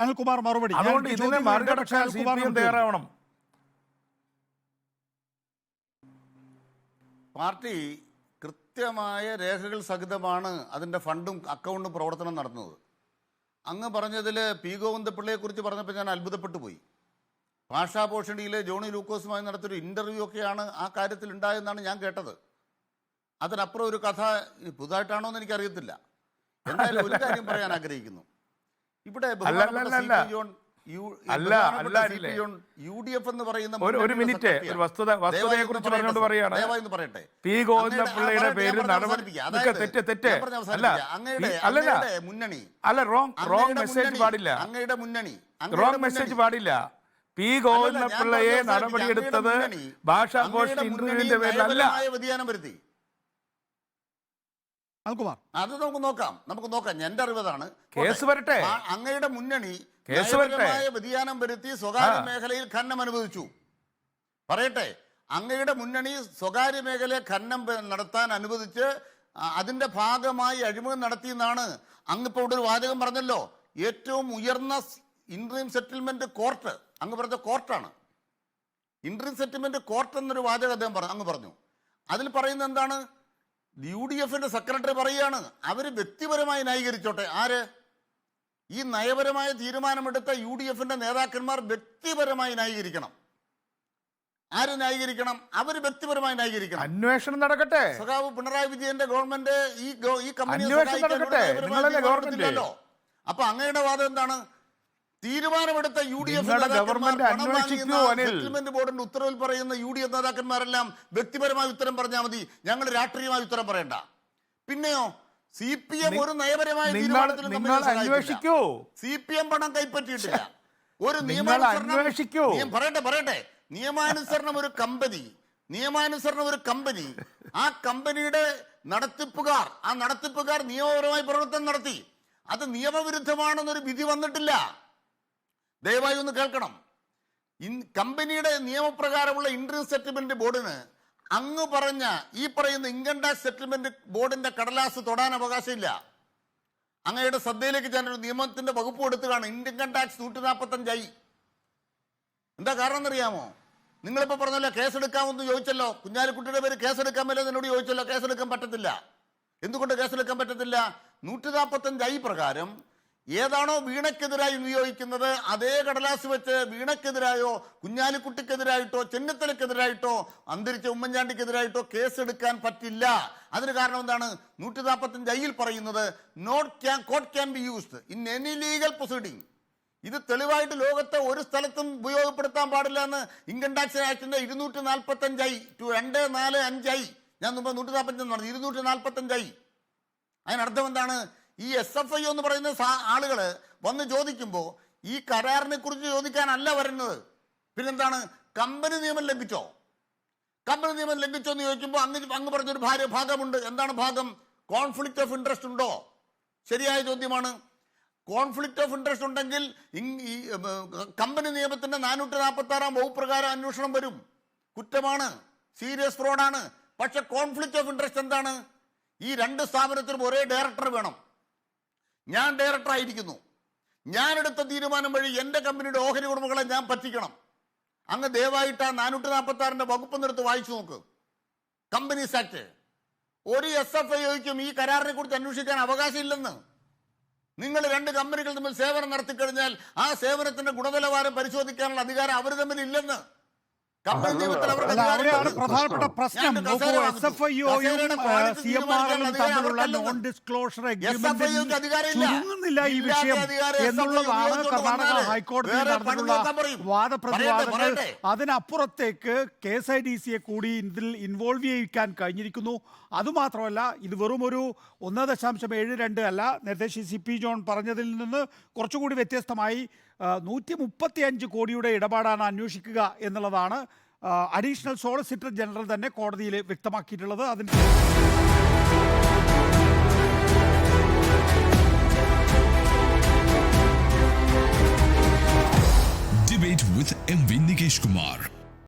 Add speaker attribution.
Speaker 1: അനിൽകുമാർ മറുപടി.
Speaker 2: അതുകൊണ്ട് ഇതിനെ മറികടക്കാൻ CPM തയ്യാറാവണം.
Speaker 3: പാർട്ടി കൃത്യമായ രേഖകൾ സഹിതമാണ് അതിൻ്റെ ഫണ്ടും അക്കൗണ്ടും പ്രവർത്തനം നടത്തുന്നത്. അങ്ങ് പറഞ്ഞതിൽ പി ഗോവിന്ദപിള്ളയെക്കുറിച്ച് പറഞ്ഞപ്പോൾ ഞാൻ അത്ഭുതപ്പെട്ടു പോയി. ഭാഷാഭൂഷണിയിലെ ജോണി ലൂക്കോസുമായി നടത്തിയൊരു ഇൻ്റർവ്യൂ ഒക്കെയാണ് ആ കാര്യത്തിൽ ഉണ്ടായെന്നാണ് ഞാൻ കേട്ടത്. അതിനപ്പുറം ഒരു കഥ പുതുതായിട്ടാണോ എന്ന് എനിക്കറിയത്തില്ല. എന്തായാലും ഒരു കാര്യം പറയാൻ ആഗ്രഹിക്കുന്നു. ഇവിടെ UDF എന്ന് പറയുന്ന
Speaker 2: ഒരു മിനിറ്റ് വസ്തുതയെ കുറിച്ച് പറഞ്ഞുകൊണ്ട് പറയാണ്. പി ഗോവിന്ദപിള്ളയുടെ പേര്
Speaker 3: മുന്നണി
Speaker 2: അല്ല, റോങ് മെസ്സേജ് പാടില്ല.
Speaker 3: അങ്ങയുടെ മുന്നണി
Speaker 2: റോങ് മെസ്സേജ് പാടില്ല. പി ഗോവിന്ദപിള്ളയെ നടപടിയെടുത്തത് ഭാഷാഘോഷ ഇന്റർവ്യൂവിന്റെ പേരിലല്ല.
Speaker 3: വ്യതിയാനം വരുത്തി. അത് നമുക്ക് നോക്കാം. എന്റെ അറിവതാണ്.
Speaker 2: കേസ് വരട്ടെ.
Speaker 3: അങ്ങയുടെ മുന്നണി വ്യതിയാനം വരുത്തി സ്വകാര്യ മേഖലയിൽ ഖനനം അനുവദിച്ചു. പറയട്ടെ, അങ്ങയുടെ മുന്നണി സ്വകാര്യ മേഖലയെ ഖനനം നടത്താൻ അനുവദിച്ച് അതിന്റെ ഭാഗമായി അഴിമതി നടത്തിയെന്നാണ് അങ്ങിപ്പോൾ ഇവിടെ ഒരു വാചകം പറഞ്ഞല്ലോ. ഏറ്റവും ഉയർന്ന ഇൻട്രീം സെറ്റിൽമെന്റ് കോർട്ട്, അങ്ങ് പറഞ്ഞ കോർട്ടാണ്. ഇൻട്രീം സെറ്റിൽമെന്റ് കോർട്ട് എന്നൊരു വാചകം അദ്ദേഹം അങ്ങ് പറഞ്ഞു. അതിൽ പറയുന്നത് എന്താണ്? UDFന്റെ സെക്രട്ടറി പറയുകയാണ്, അവര് വ്യക്തിപരമായി ന്യായീകരിച്ചോട്ടെ. ആര്? ഈ നയപരമായ തീരുമാനമെടുത്ത UDFന്റെ നേതാക്കന്മാർ വ്യക്തിപരമായി ന്യായീകരിക്കണം. ആര് ന്യായീകരിക്കണം? അവര് വ്യക്തിപരമായി ന്യായീകരിക്കണം.
Speaker 2: അന്വേഷണം നടക്കട്ടെ.
Speaker 3: സഖാവ് പിണറായി വിജയന്റെ ഗവൺമെന്റ് ഈ കമ്പനി അപ്പൊ അങ്ങയുടെ വാദം എന്താണ്? തീരുമാനമെടുത്ത UDF സെറ്റിൽമെന്റ് ബോർഡിന്റെ ഉത്തരവിൽ പറയുന്ന UDF നേതാക്കന്മാരെല്ലാം വ്യക്തിപരമായ ഉത്തരം പറഞ്ഞാൽ മതി, ഞങ്ങൾ രാഷ്ട്രീയമായ ഉത്തരം പറയണ്ട. പിന്നെയോ CPM ഒരു നയപരമായ തീരുമാനത്തിലും CPM പണം കൈപ്പറ്റിയിട്ടില്ല. ഒരു പറയട്ടെ നിയമാനുസരണം ഒരു കമ്പനി ആ കമ്പനിയുടെ നടത്തിപ്പുകാർ നിയമപരമായി പ്രവർത്തനം നടത്തി. അത് നിയമവിരുദ്ധമാണെന്നൊരു വിധി വന്നിട്ടില്ല. ദയവായി ഒന്ന് കേൾക്കണം. കമ്പനിയുടെ നിയമപ്രകാരമുള്ള ഇൻട്രീം സെറ്റിൽമെന്റ് ബോർഡിന് അങ്ങ് പറഞ്ഞ ഈ പറയുന്ന ഇൻകം ടാക്സ് സെറ്റിൽമെന്റ് ബോർഡിന്റെ കടലാസ് തൊടാൻ അവകാശമില്ല. അങ്ങയുടെ ശ്രദ്ധയിലേക്ക് ഞാനൊരു നിയമത്തിന്റെ വകുപ്പ് എടുത്തുകയാണ്. Income tax 145I. എന്താ കാരണം എന്നറിയാമോ? നിങ്ങളിപ്പോ പറഞ്ഞല്ലോ കേസെടുക്കാമെന്ന് ചോദിച്ചല്ലോ. കുഞ്ഞാലിക്കുട്ടിയുടെ പേര് കേസെടുക്കാമല്ലോ എന്നോട് ചോദിച്ചല്ലോ. കേസെടുക്കാൻ പറ്റത്തില്ല. എന്തുകൊണ്ട് കേസെടുക്കാൻ പറ്റത്തില്ല? 145I പ്രകാരം ഏതാണോ വീണയ്ക്കെതിരായി ഉപയോഗിക്കുന്നത് അതേ കടലാസ് വെച്ച് വീണയ്ക്കെതിരായോ കുഞ്ഞാലിക്കുട്ടിക്കെതിരായിട്ടോ ചെന്നിത്തലയ്ക്കെതിരായിട്ടോ അന്തരിച്ച ഉമ്മൻചാണ്ടിക്കെതിരായിട്ടോ കേസെടുക്കാൻ പറ്റില്ല. അതിന് കാരണം എന്താണ്? 145I പറയുന്നത് court can be used in any legal proceeding. ഇത് തെളിവായിട്ട് ലോകത്തെ ഒരു സ്ഥലത്തും ഉപയോഗപ്പെടുത്താൻ പാടില്ല എന്ന് ഇൻകം ടാക്സ് ആക്ടിന്റെ 245I 245I ഞാൻ മുമ്പ് 145 പറഞ്ഞു, 245I. അതിനർത്ഥം എന്താണ്? ഈ SFI എന്ന് പറയുന്ന ആളുകൾ വന്ന് ചോദിക്കുമ്പോൾ ഈ കരാറിനെ കുറിച്ച് ചോദിക്കാനല്ല വരുന്നത്. പിന്നെന്താണ്? കമ്പനി നിയമം ലംഘിച്ചോ എന്ന് ചോദിക്കുമ്പോൾ അങ്ങ് പറഞ്ഞൊരു ഭാഗമുണ്ട്. എന്താണ് ഭാഗം? കോൺഫ്ലിക്റ്റ് ഓഫ് ഇൻട്രസ്റ്റ് ഉണ്ടോ? ശരിയായ ചോദ്യമാണ്. കോൺഫ്ലിക്റ്റ് ഓഫ് ഇൻട്രസ്റ്റ് ഉണ്ടെങ്കിൽ ഈ കമ്പനി നിയമത്തിന്റെ 446 വകുപ്പ് പ്രകാരം അന്വേഷണം വരും. കുറ്റമാണ്, സീരിയസ് ഫ്രോഡാണ്. പക്ഷെ കോൺഫ്ലിക്റ്റ് ഓഫ് ഇൻട്രസ്റ്റ് എന്താണ്? ഈ രണ്ട് സ്ഥാപനത്തിനും ഒരേ ഡയറക്ടർ വേണം. ഞാൻ ഡയറക്ടർ ആയിരിക്കുന്നു, ഞാനെടുത്ത തീരുമാനം വഴി എൻ്റെ കമ്പനിയുടെ ഓഹരി ഉടമകളെ ഞാൻ പറ്റിക്കണം. അങ്ങ് ദയവായിട്ട് ആ 446 വകുപ്പ് നിർത്ത് വായിച്ചു നോക്ക്. Companies act. ഒരു SFIക്കും ഈ കരാറിനെ കുറിച്ച് അന്വേഷിക്കാൻ അവകാശമില്ലെന്ന്. നിങ്ങൾ രണ്ട് കമ്പനികൾ തമ്മിൽ സേവനം നടത്തിക്കഴിഞ്ഞാൽ ആ സേവനത്തിന്റെ ഗുണനിലവാരം പരിശോധിക്കാനുള്ള അധികാരം അവർ തമ്മിൽ ഇല്ലെന്ന് കമ്പനി നിയമത്തിൽ അവർക്ക്
Speaker 1: പ്രധാനപ്പെട്ട പ്രശ്നം. തമ്മിലുള്ള നോൺ ഡിസ്ക്ലോഷർ എഗ്രിമെന്റിൽ ഈ വിഷയം എന്നുള്ളതാണ് കർണാടക ഹൈക്കോടതിയിൽ നടന്നിട്ടുള്ള വാദപ്രതിവാദങ്ങൾ. അതിനപ്പുറത്തേക്ക് KSIDCയെ കൂടി ഇതിൽ ഇൻവോൾവ് ചെയ്യിക്കാൻ കഴിഞ്ഞിരിക്കുന്നു. അതുമാത്രമല്ല, ഇത് വെറും ഒരു 1.72 അല്ല, നേരത്തെ CP ജോൺ പറഞ്ഞതിൽ നിന്ന് കുറച്ചുകൂടി വ്യത്യസ്തമായി 135 കോടിയുടെ ഇടപാടാണ് അന്വേഷിക്കുക എന്നുള്ളതാണ് അഡീഷണൽ സോളിസിറ്റർ ജനറൽ തന്നെ കോടതിയിൽ വ്യക്തമാക്കിയിട്ടുള്ളത്. അതിന്
Speaker 4: Debate with MV Nikesh Kumar.